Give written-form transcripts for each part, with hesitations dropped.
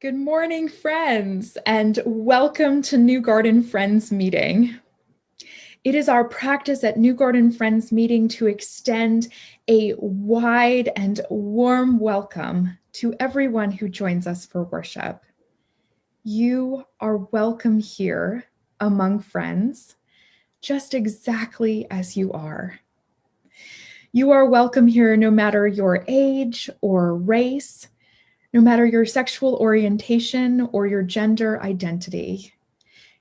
Good morning, friends, and welcome to New Garden Friends Meeting. It is our practice at New Garden Friends Meeting to extend a wide and warm welcome to everyone who joins us for worship. You are welcome here among friends, just exactly as you are. You are welcome here no matter your age or race, no matter your sexual orientation or your gender identity.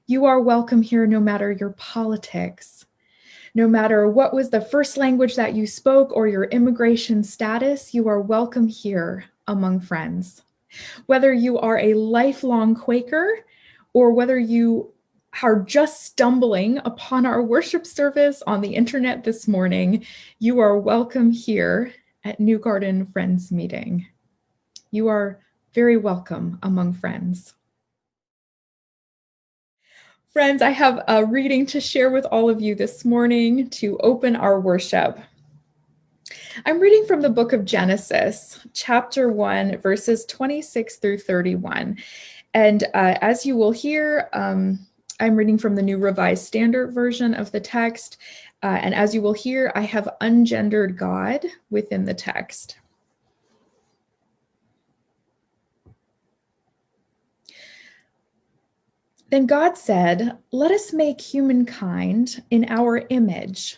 You are welcome here no matter your politics, no matter what was the first language that you spoke or your immigration status, you are welcome here among friends. Whether you are a lifelong Quaker or whether you are just stumbling upon our worship service on the internet this morning, you are welcome here at New Garden Friends Meeting. You are very welcome among friends. Friends, I have a reading to share with all of you this morning to open our worship. I'm reading from the book of Genesis, chapter 1, verses 26 through 31. And as you will hear, I'm reading from the New Revised Standard Version of the text. And as you will hear, I have ungendered God within the text. Then God said, "Let us make humankind in our image,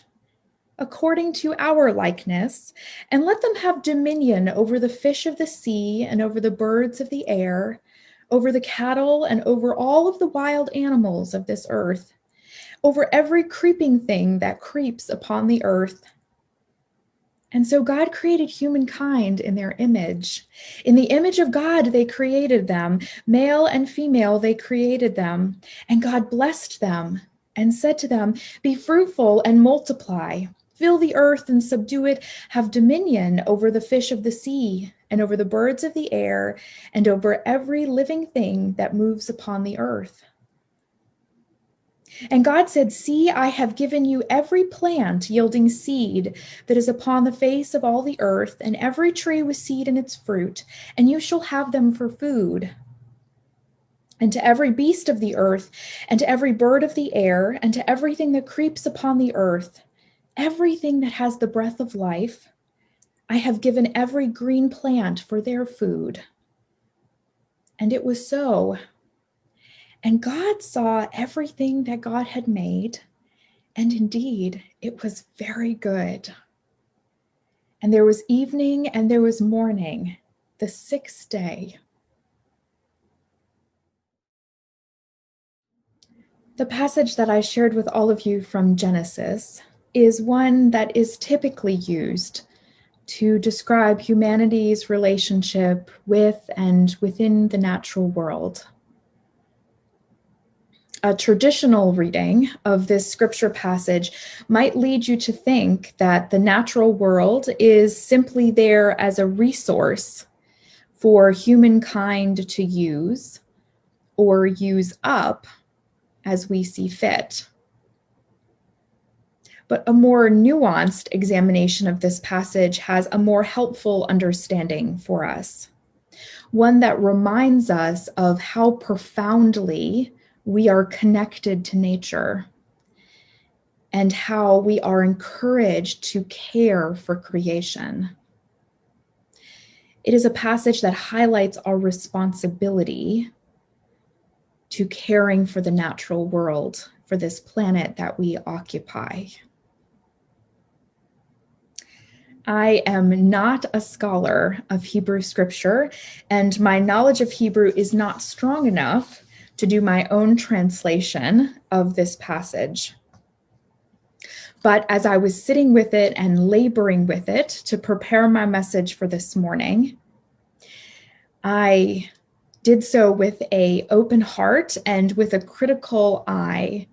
according to our likeness, and let them have dominion over the fish of the sea and over the birds of the air, over the cattle and over all of the wild animals of this earth, over every creeping thing that creeps upon the earth." And so God created humankind in their image. In the image of God, they created them. Male and female, they created them. And God blessed them and said to them, "Be fruitful and multiply. Fill the earth and subdue it. Have dominion over the fish of the sea and over the birds of the air and over every living thing that moves upon the earth." And God said, "See, I have given you every plant yielding seed that is upon the face of all the earth, and every tree with seed in its fruit, and you shall have them for food. And to every beast of the earth, and to every bird of the air, and to everything that creeps upon the earth, everything that has the breath of life, I have given every green plant for their food." And it was so. And God saw everything that God had made, and indeed, it was very good. And there was evening and there was morning, the sixth day. The passage that I shared with all of you from Genesis is one that is typically used to describe humanity's relationship with and within the natural world. A traditional reading of this scripture passage might lead you to think that the natural world is simply there as a resource for humankind to use or use up as we see fit. But a more nuanced examination of this passage has a more helpful understanding for us, one that reminds us of how profoundly we are connected to nature and how we are encouraged to care for creation. It is a passage that highlights our responsibility to caring for the natural world, for this planet that we occupy. I am not a scholar of Hebrew scripture, and my knowledge of Hebrew is not strong enough to do my own translation of this passage. But as I was sitting with it and laboring with it to prepare my message for this morning, I did so with an open heart and with a critical eye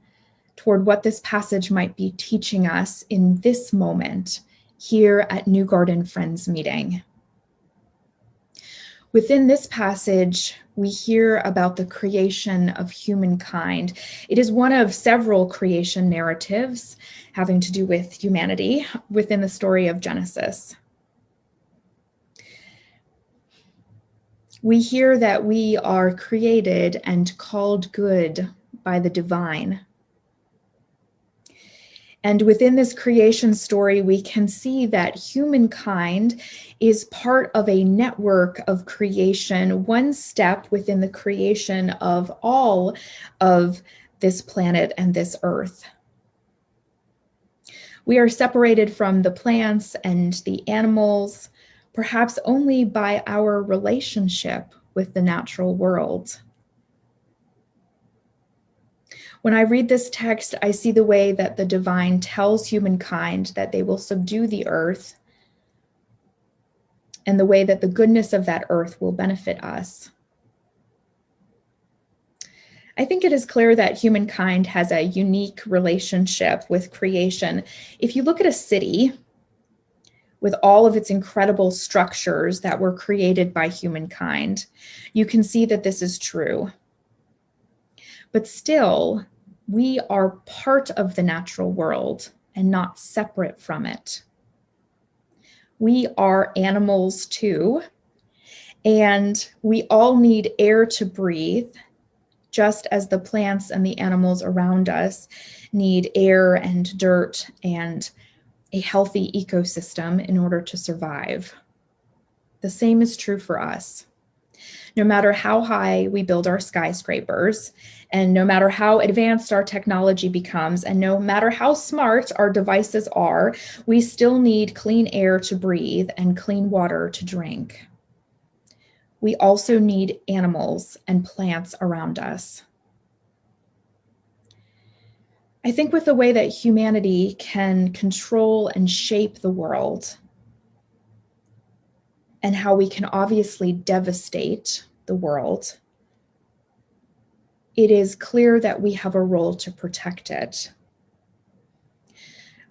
toward what this passage might be teaching us in this moment here at New Garden Friends Meeting. Within this passage, we hear about the creation of humankind. It is one of several creation narratives having to do with humanity within the story of Genesis. We hear that we are created and called good by the divine. And within this creation story, we can see that humankind is part of a network of creation, one step within the creation of all of this planet and this earth. We are separated from the plants and the animals, perhaps only by our relationship with the natural world. When I read this text, I see the way that the divine tells humankind that they will subdue the earth, and the way that the goodness of that earth will benefit us. I think it is clear that humankind has a unique relationship with creation. If you look at a city with all of its incredible structures that were created by humankind, you can see that this is true. But still, we are part of the natural world and not separate from it. We are animals too, and we all need air to breathe, just as the plants and the animals around us need air and dirt and a healthy ecosystem in order to survive. The same is true for us. No matter how high we build our skyscrapers, and no matter how advanced our technology becomes, and no matter how smart our devices are, we still need clean air to breathe and clean water to drink. We also need animals and plants around us. I think with the way that humanity can control and shape the world, and how we can obviously devastate the world, it is clear that we have a role to protect it.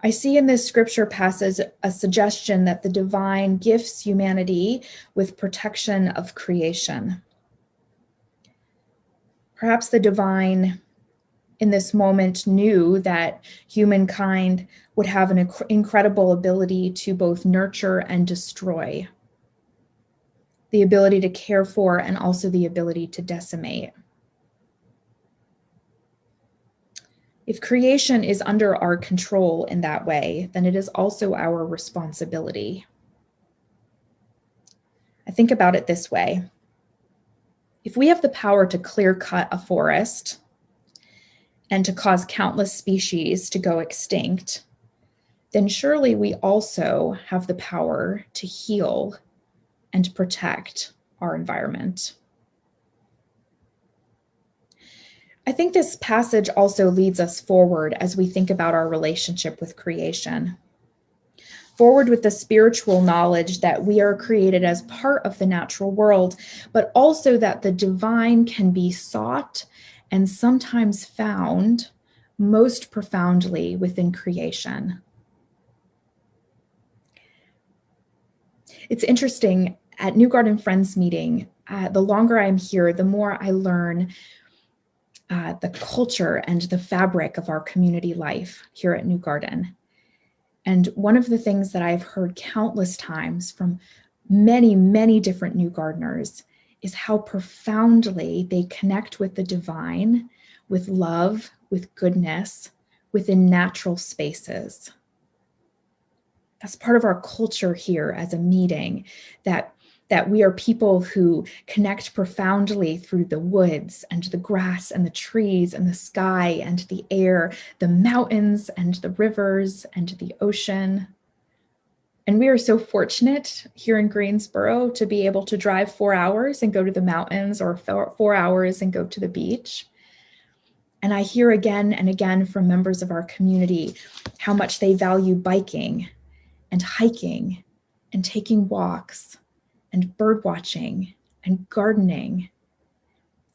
I see in this scripture passage a suggestion that the divine gifts humanity with protection of creation. Perhaps the divine in this moment knew that humankind would have an incredible ability to both nurture and destroy, the ability to care for and also the ability to decimate. If creation is under our control in that way, then it is also our responsibility. I think about it this way. If we have the power to clear cut a forest and to cause countless species to go extinct, then surely we also have the power to heal and protect our environment. I think this passage also leads us forward as we think about our relationship with creation. Forward with the spiritual knowledge that we are created as part of the natural world, but also that the divine can be sought and sometimes found most profoundly within creation. It's interesting, at New Garden Friends meeting, the longer I'm here, the more I learn the culture and the fabric of our community life here at New Garden. And one of the things that I've heard countless times from many, many different new gardeners is how profoundly they connect with the divine, with love, with goodness, within natural spaces. That's part of our culture here as a meeting, that we are people who connect profoundly through the woods and the grass and the trees and the sky and the air, the mountains and the rivers and the ocean. And we are so fortunate here in Greensboro to be able to drive 4 hours and go to the mountains, or 4 hours and go to the beach. And I hear again and again from members of our community how much they value biking and hiking and taking walks and bird watching and gardening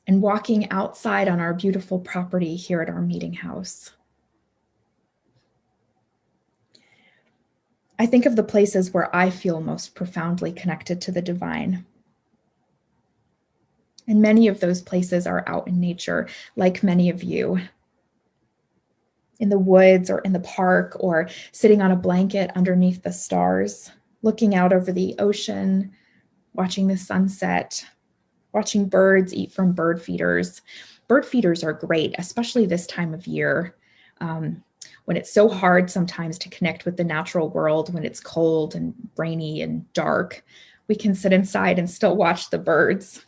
and walking outside on our beautiful property here at our meeting house. I think of the places where I feel most profoundly connected to the divine. And many of those places are out in nature, like many of you. In the woods or in the park, or sitting on a blanket underneath the stars, looking out over the ocean, watching the sunset, watching birds eat from bird feeders. Bird feeders are great, especially this time of year, when it's so hard sometimes to connect with the natural world, when it's cold and rainy and dark. We can sit inside and still watch the birds.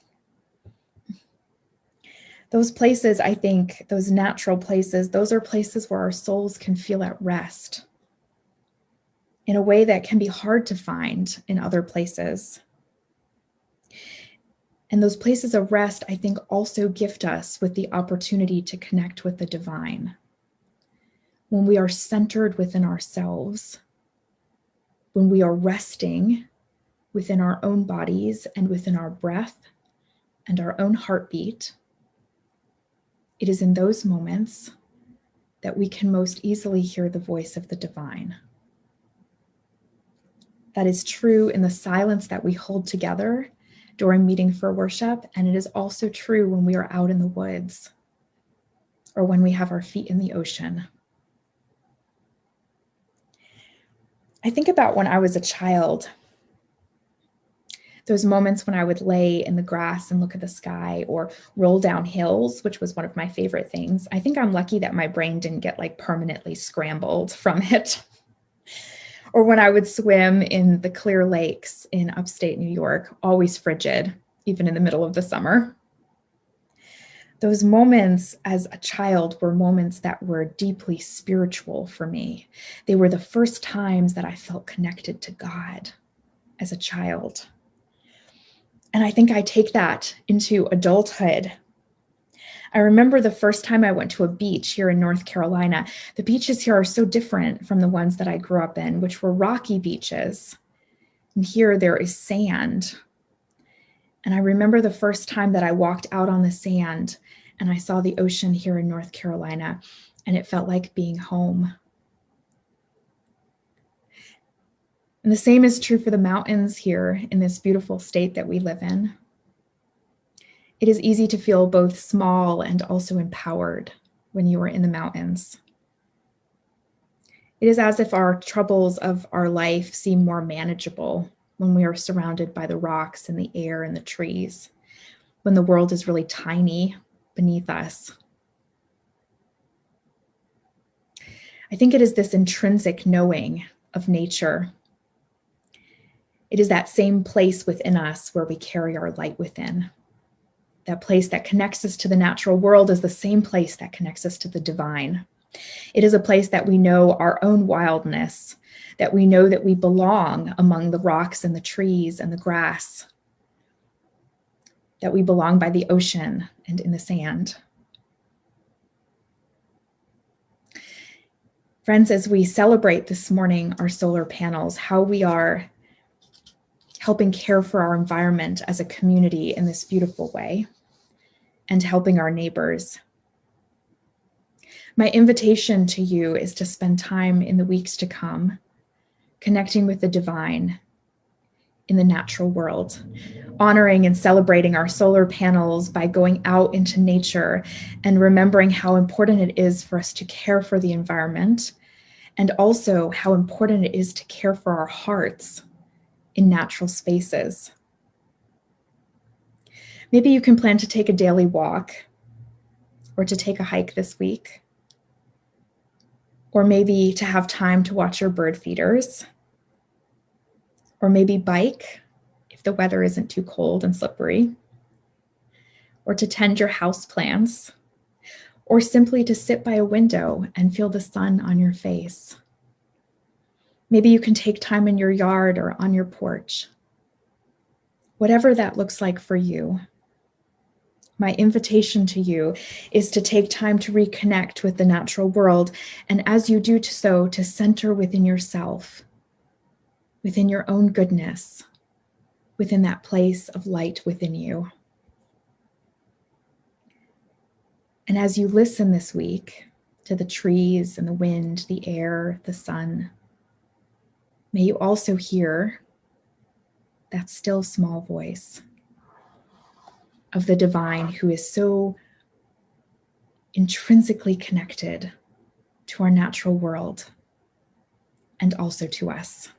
Those places, I think, those natural places, those are places where our souls can feel at rest in a way that can be hard to find in other places. And those places of rest, I think, also gift us with the opportunity to connect with the divine. When we are centered within ourselves, when we are resting within our own bodies and within our breath and our own heartbeat, it is in those moments that we can most easily hear the voice of the divine. That is true in the silence that we hold together during meeting for worship, and it is also true when we are out in the woods or when we have our feet in the ocean. I think about when I was a child, those moments when I would lay in the grass and look at the sky or roll down hills, which was one of my favorite things. I think I'm lucky that my brain didn't get like permanently scrambled from it. Or when I would swim in the clear lakes in upstate New York, always frigid, even in the middle of the summer. Those moments as a child were moments that were deeply spiritual for me. They were the first times that I felt connected to God as a child. And I think I take that into adulthood. I remember the first time I went to a beach here in North Carolina. The beaches here are so different from the ones that I grew up in, which were rocky beaches. And here there is sand. And I remember the first time that I walked out on the sand and I saw the ocean here in North Carolina, and it felt like being home. And the same is true for the mountains here in this beautiful state that we live in. It is easy to feel both small and also empowered when you are in the mountains. It is as if our troubles of our life seem more manageable when we are surrounded by the rocks and the air and the trees, when the world is really tiny beneath us. I think it is this intrinsic knowing of nature. It is that same place within us where we carry our light within. That place that connects us to the natural world is the same place that connects us to the divine. It is a place that we know our own wildness, that we know that we belong among the rocks and the trees and the grass, that we belong by the ocean and in the sand. Friends, as we celebrate this morning our solar panels, how we are helping care for our environment as a community in this beautiful way, and helping our neighbors. My invitation to you is to spend time in the weeks to come, connecting with the divine in the natural world, honoring and celebrating our solar panels by going out into nature and remembering how important it is for us to care for the environment, and also how important it is to care for our hearts in natural spaces. Maybe you can plan to take a daily walk or to take a hike this week, or maybe to have time to watch your bird feeders, or maybe bike if the weather isn't too cold and slippery, or to tend your house plants, or simply to sit by a window and feel the sun on your face. Maybe you can take time in your yard or on your porch. Whatever that looks like for you, my invitation to you is to take time to reconnect with the natural world, and as you do so, to center within yourself, within your own goodness, within that place of light within you. And as you listen this week to the trees and the wind, the air, the sun, may you also hear that still small voice of the divine who is so intrinsically connected to our natural world and also to us.